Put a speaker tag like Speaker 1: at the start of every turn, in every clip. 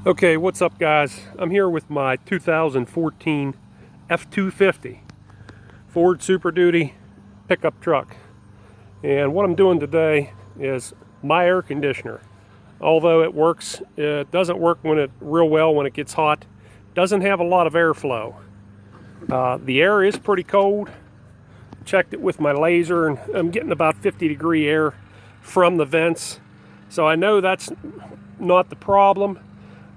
Speaker 1: Okay, what's up guys? I'm here with my 2014 F250 Ford Super Duty pickup truck. And what I'm doing today is my air conditioner. Although it works, it doesn't work real well when it gets hot. Doesn't have a lot of airflow. The air is pretty cold. Checked it with my laser and I'm getting about 50-degree air from the vents. So I know that's not the problem.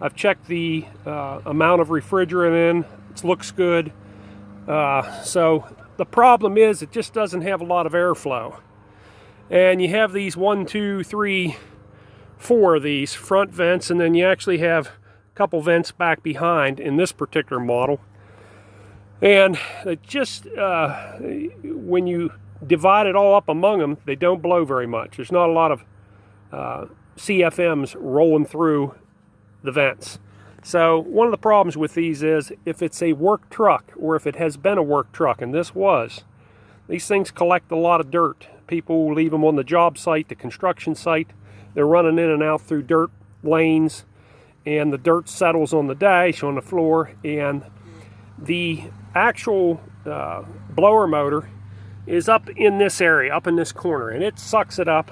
Speaker 1: I've checked the amount of refrigerant in. It looks good. So the problem is it just doesn't have a lot of airflow. And you have these 1, 2, 3, 4 of these front vents, and then you actually have a couple vents back behind in this particular model. And it just, when you divide it all up among them, they don't blow very much. There's not a lot of CFMs rolling through the vents. So one of the problems with these is if it's a work truck, or if it has been a work truck, and this was, these things collect a lot of dirt. People leave them on the job site, the construction site. They're running in and out through dirt lanes, and the dirt settles on the dash, on the floor, and the actual blower motor is up in this area, up in this corner, and it sucks it up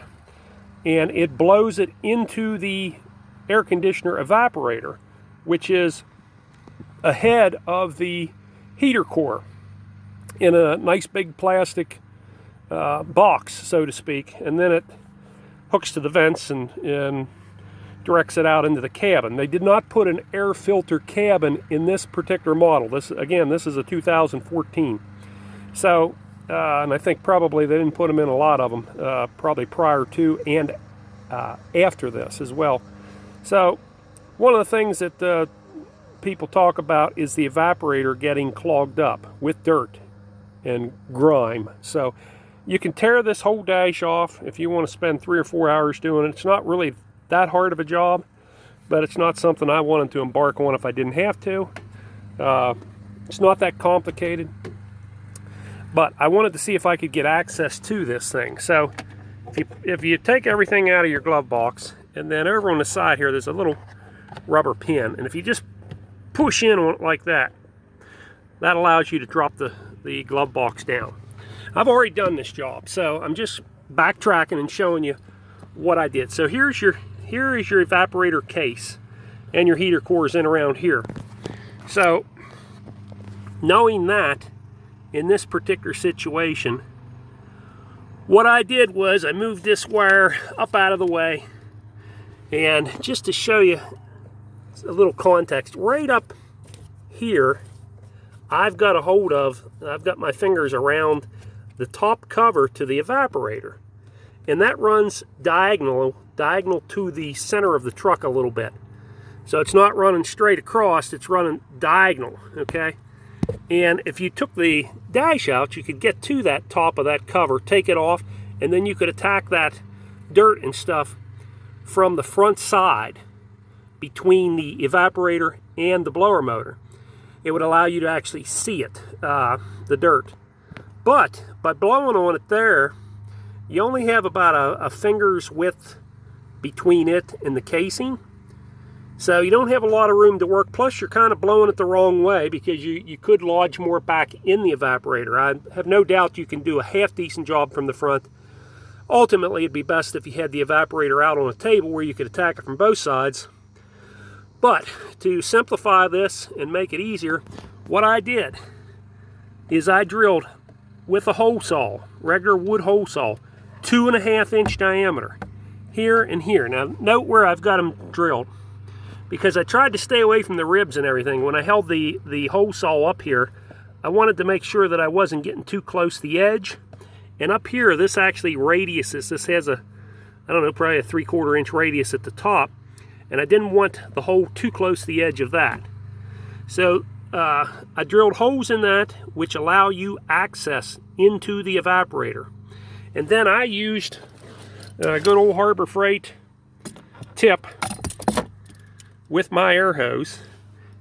Speaker 1: and it blows it into the air conditioner evaporator, which is ahead of the heater core in a nice big plastic box, so to speak, and then it hooks to the vents and directs it out into the cabin. They did not put an air filter cabin in this particular model. This is a 2014. So, and I think probably they didn't put them in a lot of them, probably prior to and after this as well. So one of the things that people talk about is the evaporator getting clogged up with dirt and grime. So you can tear this whole dash off if you want to spend 3 or 4 hours doing it. It's not really that hard of a job, but it's not something I wanted to embark on if I didn't have to. It's not that complicated, but I wanted to see if I could get access to this thing. So if you take everything out of your glove box, and then over on the side here there's a little rubber pin, and if you just push in on it like that, that allows you to drop the glove box down. I've already done this job, so I'm just backtracking and showing you what I did. So here is your evaporator case, and your heater core is in around here. So knowing that in this particular situation, what I did was I moved this wire up out of the way. And just to show you a little context, right up here, I've got my fingers around the top cover to the evaporator. And that runs diagonal to the center of the truck a little bit. So it's not running straight across, it's running diagonal, okay? And if you took the dash out, you could get to that top of that cover, take it off, and then you could attack that dirt and stuff from the front side between the evaporator and the blower motor. It would allow you to actually see it, the dirt. But by blowing on it there, you only have about a finger's width between it and the casing. So you don't have a lot of room to work, plus you're kind of blowing it the wrong way because you could lodge more back in the evaporator. I have no doubt you can do a half-decent job from the front. Ultimately, it'd be best if you had the evaporator out on a table where you could attack it from both sides. But to simplify this and make it easier, what I did is I drilled with a hole saw, regular wood hole saw, 2.5-inch diameter, here and here. Now note where I've got them drilled, because I tried to stay away from the ribs and everything. When I held the hole saw up here, I wanted to make sure that I wasn't getting too close to the edge. And up here, this actually radiuses. This has a, I don't know, probably a 3/4 inch radius at the top. And I didn't want the hole too close to the edge of that. So I drilled holes in that which allow you access into the evaporator. And then I used a good old Harbor Freight tip with my air hose.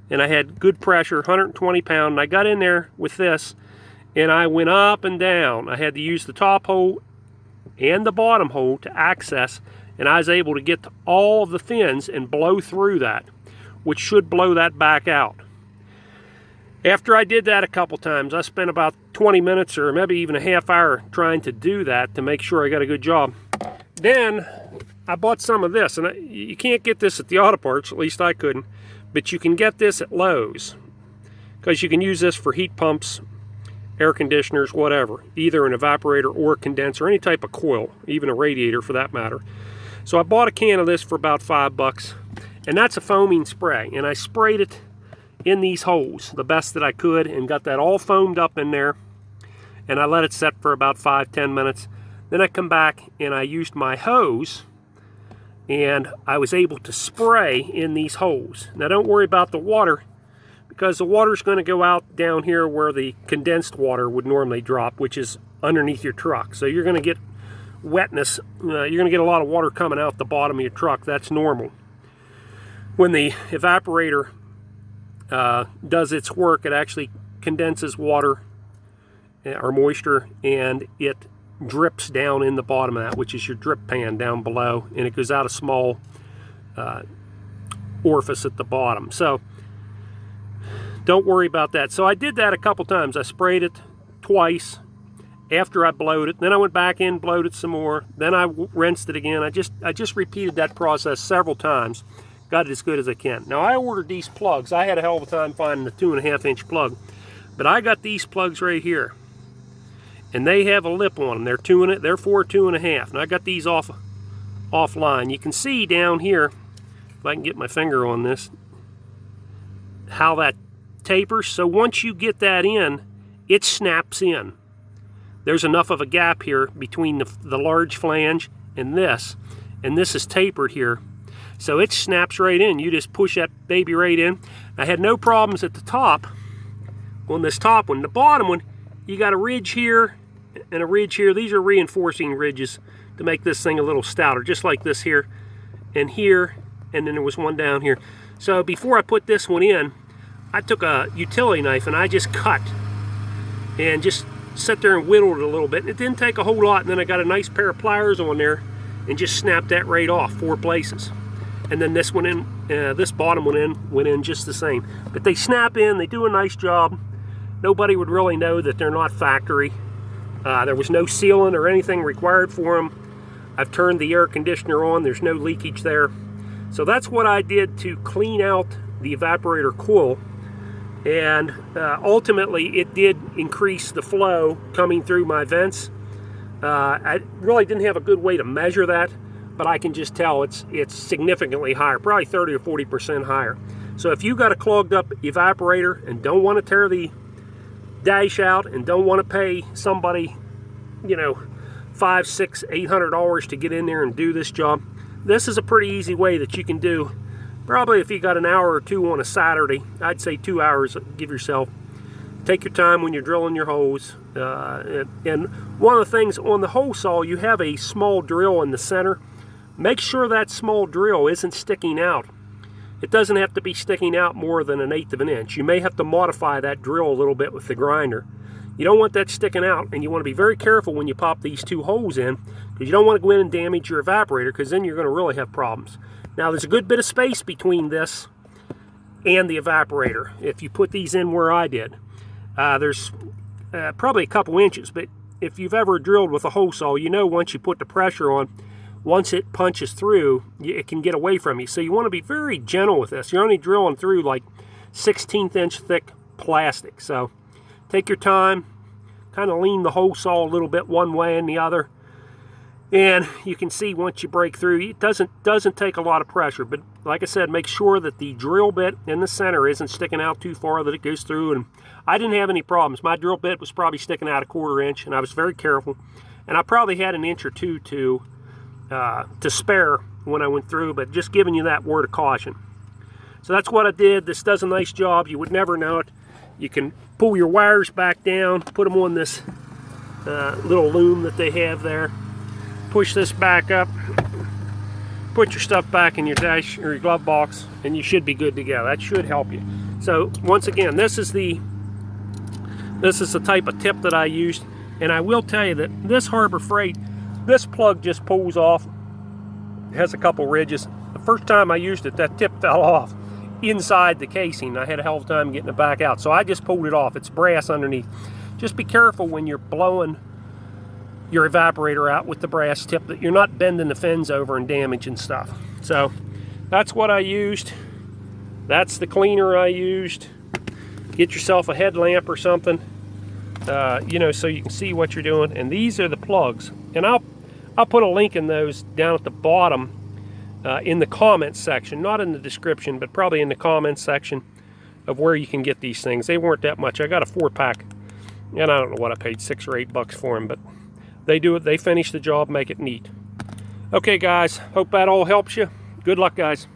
Speaker 1: And I had good pressure, 120 pound. And I got in there with this, and I went up and down. I had to use the top hole and the bottom hole to access, and I was able to get to all of the fins and blow through that. which should blow that back out. After I did that a couple times, I spent about 20 minutes or maybe even a half hour trying to do that to make sure I got a good job. Then I bought some of this, and you can't get this at the auto parts, at least I couldn't, but you can get this at Lowe's, because you can use this for heat pumps, air conditioners, whatever, either an evaporator or a condenser, any type of coil, even a radiator for that matter. So I bought a can of this for about $5, and that's a foaming spray, and I sprayed it in these holes the best that I could and got that all foamed up in there, and I let it set for about 5-10 minutes. Then I come back and I used my hose, and I was able to spray in these holes. Now don't worry about the water, because the water's going to go out down here where the condensed water would normally drop, which is underneath your truck. So you're going to get wetness, you're going to get a lot of water coming out the bottom of your truck. That's normal. When the evaporator does its work, it actually condenses water or moisture, and it drips down in the bottom of that, which is your drip pan down below, and it goes out a small orifice at the bottom. So don't worry about that. So I did that a couple times. I sprayed it twice after I blowed it. Then I went back in, blowed it some more. Then I rinsed it again. I just repeated that process several times. Got it as good as I can. Now I ordered these plugs. I had a hell of a time finding the 2.5-inch plug, but I got these plugs right here, and they have a lip on them. They're for 2.5, and I got these offline. You can see down here, if I can get my finger on this, how that tapers. So once you get that in, it snaps in. There's enough of a gap here between the large flange and this is tapered here. So it snaps right in. You just push that baby right in. I had no problems at the top on this top one. The bottom one, you got a ridge here and a ridge here. These are reinforcing ridges to make this thing a little stouter, just like this here, and then there was one down here. So before I put this one in, I took a utility knife and I just cut and just sat there and whittled it a little bit. It didn't take a whole lot, and then I got a nice pair of pliers on there and just snapped that right off 4 places. And then this one in, this bottom one went in just the same. But they snap in, they do a nice job. Nobody would really know that they're not factory. There was no sealant or anything required for them. I've turned the air conditioner on, there's no leakage there. So that's what I did to clean out the evaporator coil. And ultimately it did increase the flow coming through my vents. I really didn't have a good way to measure that, but I can just tell it's significantly higher, probably 30 or 40% higher. So if you got a clogged up evaporator and don't want to tear the dash out and don't want to pay somebody, you know, $500, $600, $800 to get in there and do this job, this is a pretty easy way that you can do. Probably if you got an hour or two on a Saturday, I'd say 2 hours, give yourself. Take your time when you're drilling your holes. And one of the things on the hole saw, you have a small drill in the center. Make sure that small drill isn't sticking out. It doesn't have to be sticking out more than 1/8 of an inch. You may have to modify that drill a little bit with the grinder. You don't want that sticking out, and you want to be very careful when you pop these 2 holes in, because you don't want to go in and damage your evaporator, because then you're going to really have problems. Now there's a good bit of space between this and the evaporator if you put these in where I did. There's probably a couple inches, but if you've ever drilled with a hole saw, you know once you put the pressure on, once it punches through, it can get away from you. So you want to be very gentle with this. You're only drilling through like 1/16 inch thick plastic. So take your time, kind of lean the hole saw a little bit one way and the other. And you can see once you break through, it doesn't take a lot of pressure. But like I said, make sure that the drill bit in the center isn't sticking out too far, that it goes through. And I didn't have any problems. My drill bit was probably sticking out 1/4 inch, and I was very careful. And I probably had 1 inch or 2 to spare when I went through, but just giving you that word of caution. So that's what I did. This does a nice job. You would never know it. You can pull your wires back down, put them on this little loom that they have there. Push this back up, put your stuff back in your dash or your glove box, and you should be good to go. That should help you. So once again, this is the type of tip that I used, and I will tell you that this Harbor Freight, this plug just pulls off. It has a couple ridges. The first time I used it, that tip fell off, inside the casing. I had a hell of a time getting it back out, so I just pulled it off. It's brass underneath. Just be careful when you're blowing your evaporator out with the brass tip that you're not bending the fins over and damaging stuff. So that's what I used. That's the cleaner I used. Get yourself a headlamp or something, you know, so you can see what you're doing. And these are the plugs, and I'll put a link in those down at the bottom in the comments section, not in the description, but probably in the comments section of where you can get these things. They weren't that much. I got a 4-pack, and I don't know what I paid, $6 or $8 for them, but they do it. They finish the job, make it neat. Okay, guys, hope that all helps you. Good luck, guys.